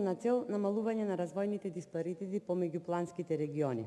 на цел намалување на развојните диспаритети помеѓу планските региони.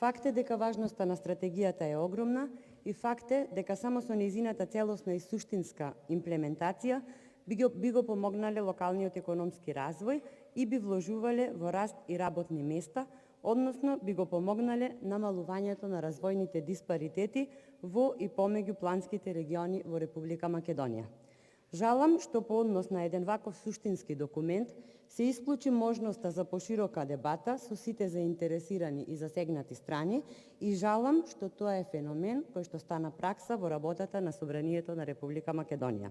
Факт е дека важноста на стратегијата е огромна и факт е дека само со нејзината целосна и суштинска имплементација би го помогнале локалниот економски развој и би вложувале во раст и работни места, односно би го помогнале намалувањето на развојните диспаритети во и помеѓу планските региони во Република Македонија. Жалам што по однос на еден ваков суштински документ се исклучи можноста за поширока дебата со сите заинтересирани и засегнати страни и жалам што тоа е феномен кој што стана пракса во работата на Собранието на Република Македонија.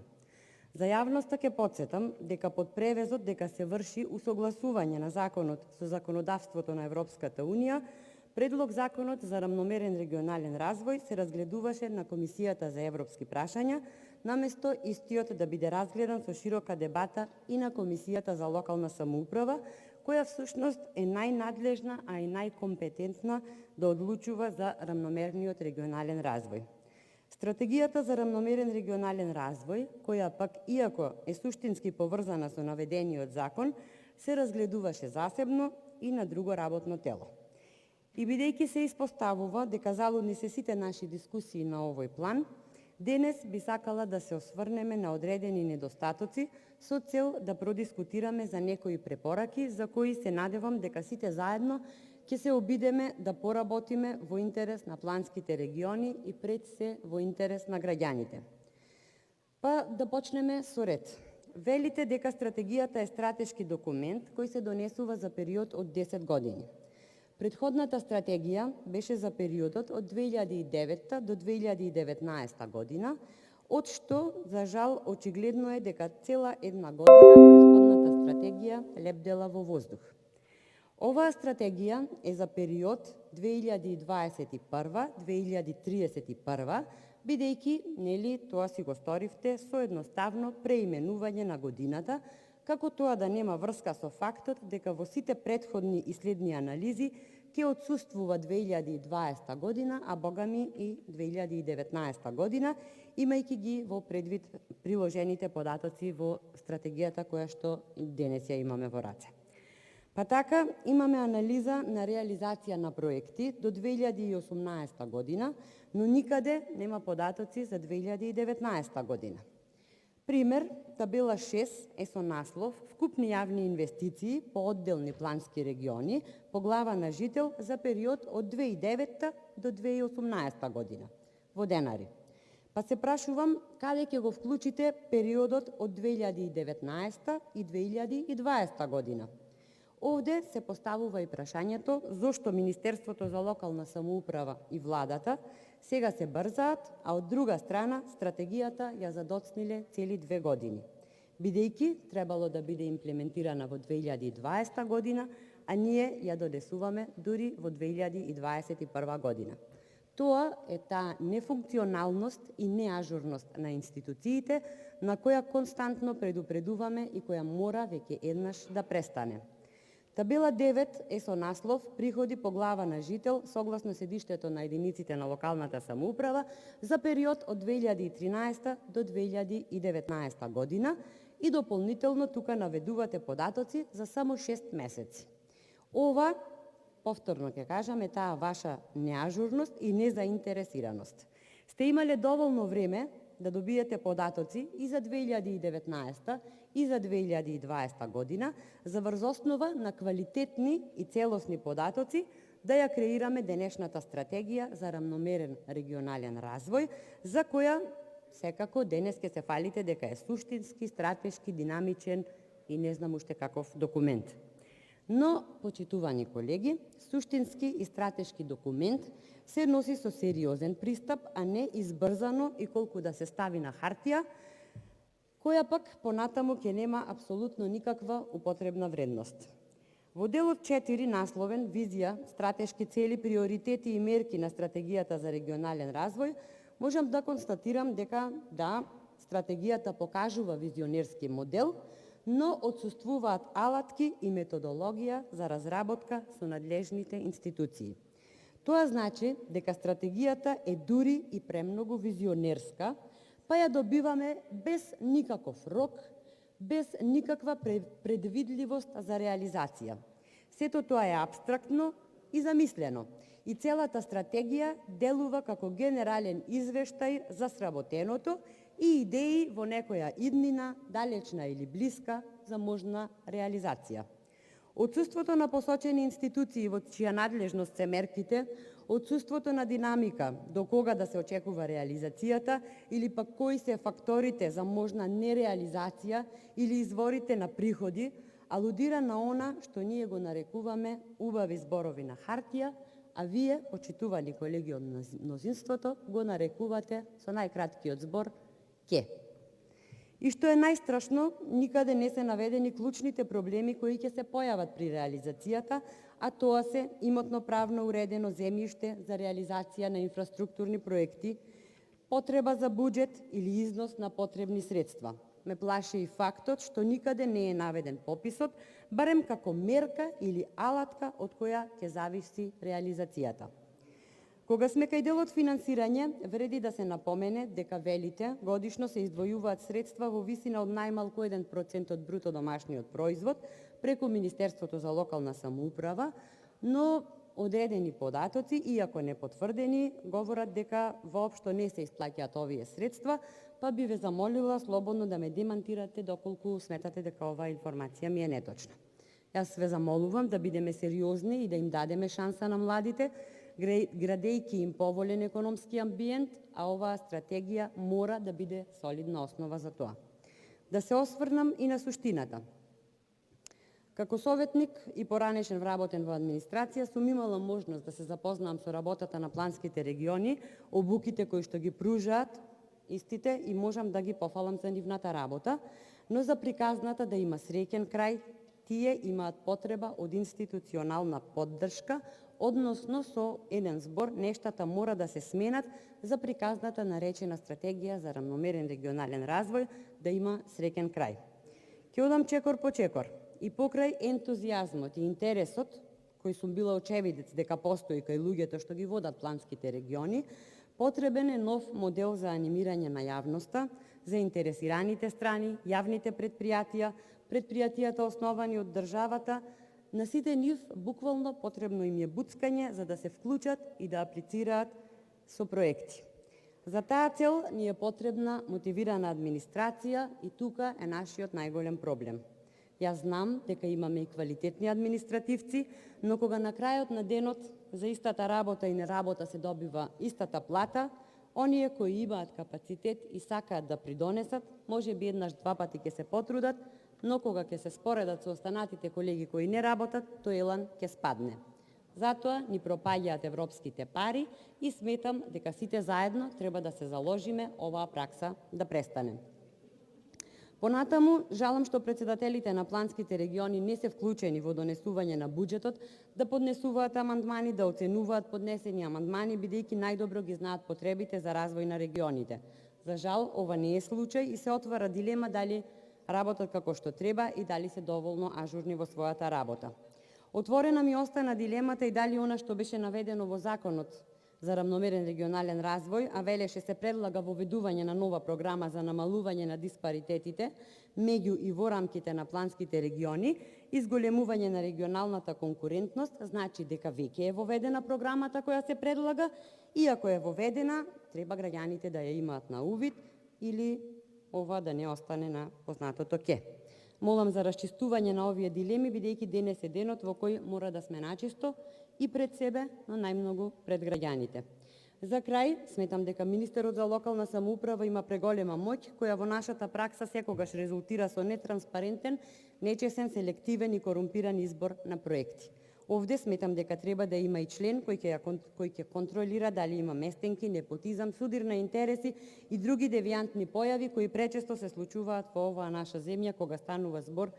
За јавноста ќе потсетам дека под превезот дека се врши усогласување на законот со законодавството на Европската Унија, предлог законот за рамномерен регионален развој се разгледуваше на Комисијата за европски прашања, наместо истиот да биде разгледан со широка дебата и на Комисијата за локална самоуправа, која всушност е најнадлежна, а и најкомпетентна да одлучува за рамномерниот регионален развој. Стратегијата за рамномерен регионален развој, која пак иако е суштински поврзана со наведениот закон, се разгледуваше засебно и на друго работно тело. И бидејќи се испоставува дека залудни се сите наши дискусии на овој план, денес би сакала да се осврнеме на одредени недостатоци со цел да продискутираме за некои препораки за кои се надевам дека сите заедно ќе се обидеме да поработиме во интерес на планските региони и пред се во интерес на граѓаните. Па да почнеме со ред. Велите дека стратегијата е стратешки документ кој се донесува за период од 10 години. Предходната стратегија беше за периодот од 2009 до 2019 година, од што, за жал, очигледно е дека цела една година предходната стратегија лебдела во воздух. Оваа стратегија е за период 2021-2031, бидејќи, нели, тоа си го сторивте со едноставно преименување на годината, како тоа да нема врска со фактот дека во сите предходни и следни анализи ќе отсуствува 2020 година, а богами и 2019 година, имајќи ги во предвид приложените податоци во стратегијата која што денес ја имаме во раце. Па така, имаме анализа на реализација на проекти до 2018 година, но никаде нема податоци за 2019 година. Пример, табела 6 е со наслов "Вкупни јавни инвестиции по одделни плански региони по глава на жител за период од 2009 до 2018 година" во денари. Па се прашувам каде ќе го вклучите периодот од 2019 и 2020 година. Овде се поставува и прашањето зошто Министерството за локална самоуправа и владата сега се брзаат, а од друга страна стратегијата ја задоцниле цели 2 години, бидејќи требало да биде имплементирана во 2020 година, а ние ја донесуваме дури во 2021 година. Тоа е таа нефункционалност и неажурност на институциите на која константно предупредуваме и која мора веќе еднаш да престане. Табела 9 е со наслов "Приходи по глава на жител согласно седиштето на единиците на локалната самоуправа за период од 2013 до 2019 година" и дополнително тука наведувате податоци за само 6 месеци. Ова, повторно ќе кажам, е таа ваша неажурност и незаинтересираност. Сте имале доволно време да добиете податоци и за 2019 и за 2020 година, за врз основа на квалитетни и целосни податоци да ја креираме денешната стратегија за рамномерен регионален развој, за која секако денес ќе се фалите дека е суштински, стратешки, динамичен и не знам уште каков документ. Но, почитувани колеги, суштински и стратешки документ се носи со сериозен пристап, а не избрзано и колку да се стави на хартија, која пак понатаму ќе нема апсолутно никаква употребна вредност. Во делот 4 насловен "Визија, стратешки цели, приоритети и мерки на стратегијата за регионален развој", можам да констатирам дека да, стратегијата покажува визионерски модел, но отсуствуваат алатки и методологија за разработка со надлежните институции. Тоа значи дека стратегијата е дури и премногу визионерска, па ја добиваме без никаков рок, без никаква предвидливост за реализација. Сето тоа е апстрактно и замислено, и целата стратегија делува како генерален извештај за сработеното и идеи во некоја иднина, далечна или блиска, за можна реализација. Отсуството на посочени институции во чија надлежност се мерките, отсуството на динамика до кога да се очекува реализацијата или пак кои се факторите за можна нереализација или изворите на приходи, алудира на она што ние го нарекуваме убави зборови на хартија, а вие, почитувани колеги од мнозинството, го нарекувате со најкраткиот збор ке. И што е најстрашно, никаде не се наведени клучните проблеми кои ќе се појават при реализацијата, а тоа се имотно-правно уредено земјиште за реализација на инфраструктурни проекти, потреба за буџет или износ на потребни средства. Ме плаши и фактот што никаде не е наведен пописот, барем како мерка или алатка од која ќе зависи реализацијата. Кога сме кај делот финансирање, вреди да се напомене дека велите годишно се издвојуваат средства во висина од најмалку 1% од бруто домашниот производ преку Министерството за локална самоуправа, но одредени податоци, иако не потврдени, говорат дека воопшто не се исплаќаат овие средства, па би ве замолила слободно да ме демантирате доколку сметате дека оваа информација ми е неточна. Јас ве замолувам да бидеме сериозни и да им дадеме шанса на младите, градејќи им поволен економски амбиент, а оваа стратегија мора да биде солидна основа за тоа. Да се осврнам и на суштината. Како советник и поранешен вработен во администрација сум имала можност да се запознам со работата на планските региони, обуките кои што ги пружаат истите и можам да ги пофалам за нивната работа, но за приказната да има среќен крај, тие имаат потреба од институционална поддршка, односно со еден збор нештата мора да се сменат за приказната наречена стратегија за рамномерен регионален развој да има среќен крај. Ќе одам чекор по чекор и покрај ентузијазмот и интересот, кој сум била очевидец дека постои кај луѓето што ги водат планските региони, потребен е нов модел за анимирање на јавноста, за интересираните страни, јавните предпријатија, предпријатијата основани од државата. На сите нив буквално потребно им е буцкање за да се вклучат и да аплицираат со проекти. За таа цел ни е потребна мотивирана администрација и тука е нашиот најголем проблем. Јас знам дека имаме и квалитетни административци, но кога на крајот на денот за истата работа и неработа се добива истата плата, оние кои имаат капацитет и сакаат да придонесат, може би еднаш-два пати ќе се потрудат, но кога ќе се споредат со останатите колеги кои не работат, тој елан ќе спадне. Затоа ни пропаѓаат европските пари и сметам дека сите заедно треба да се заложиме оваа пракса да престане. Понатаму, жалам што председателите на планските региони не се вклучени во донесување на буџетот, да поднесуваат амандмани, да оценуваат поднесени амандмани, бидејќи најдобро ги знаат потребите за развој на регионите. За жал, ова не е случај и се отвара дилема дали работат како што треба и дали се доволно ажурни во својата работа. Отворена ми остана дилемата и дали она што беше наведено во Законот за рамномерен регионален развој, а велеше се предлага воведување на нова програма за намалување на диспаритетите меѓу и во рамките на планските региони, изголемување на регионалната конкурентност, значи дека веќе е воведена програмата која се предлага, и ако е воведена, треба граѓаните да ја имаат на увид или ова да не остане на познатото ке. Молам за расчистување на овие дилеми, бидејќи денес е денот во кој мора да сме начисто и пред себе, но најмногу пред граѓаните. За крај, сметам дека министерот за локална самоуправа има преголема моќ, која во нашата пракса секогаш резултира со нетранспарентен, нечесен, селективен и корумпиран избор на проекти. Овде сметам дека треба да има и член кој ќе контролира дали има местенки, непотизам, судир на интереси и други девијантни појави кои пречесто се случуваат во оваа наша земја кога станува збор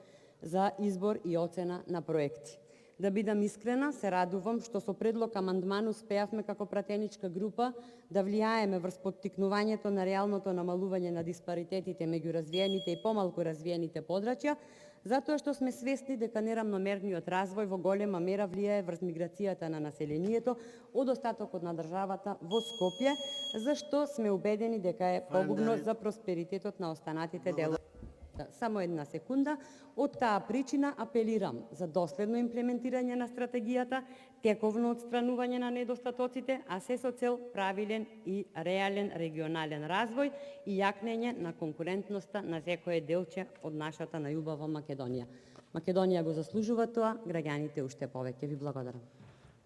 за избор и оцена на проекти. Да бидам искрена, се радувам што со предлог амандман успеавме како пратеничка група да влијаеме врз поттикнувањето на реалното намалување на диспаритетите меѓу развиените и помалку развиените подрачја, затоа што сме свесни дека нерамномерниот развој во голема мера влијае врз миграцијата на населението од остатокот на државата во Скопје, зашто сме убедени дека е погубно за просперитетот на останатите делови. Само една секунда. Од таа причина апелирам за доследно имплементирање на стратегијата, тековно отстранување на недостатоците, а се со цел правилен и реален регионален развој и јакнење на конкурентноста на секое делче од нашата најубава Македонија. Македонија го заслужува тоа, граѓаните уште повеќе. Ви благодарам.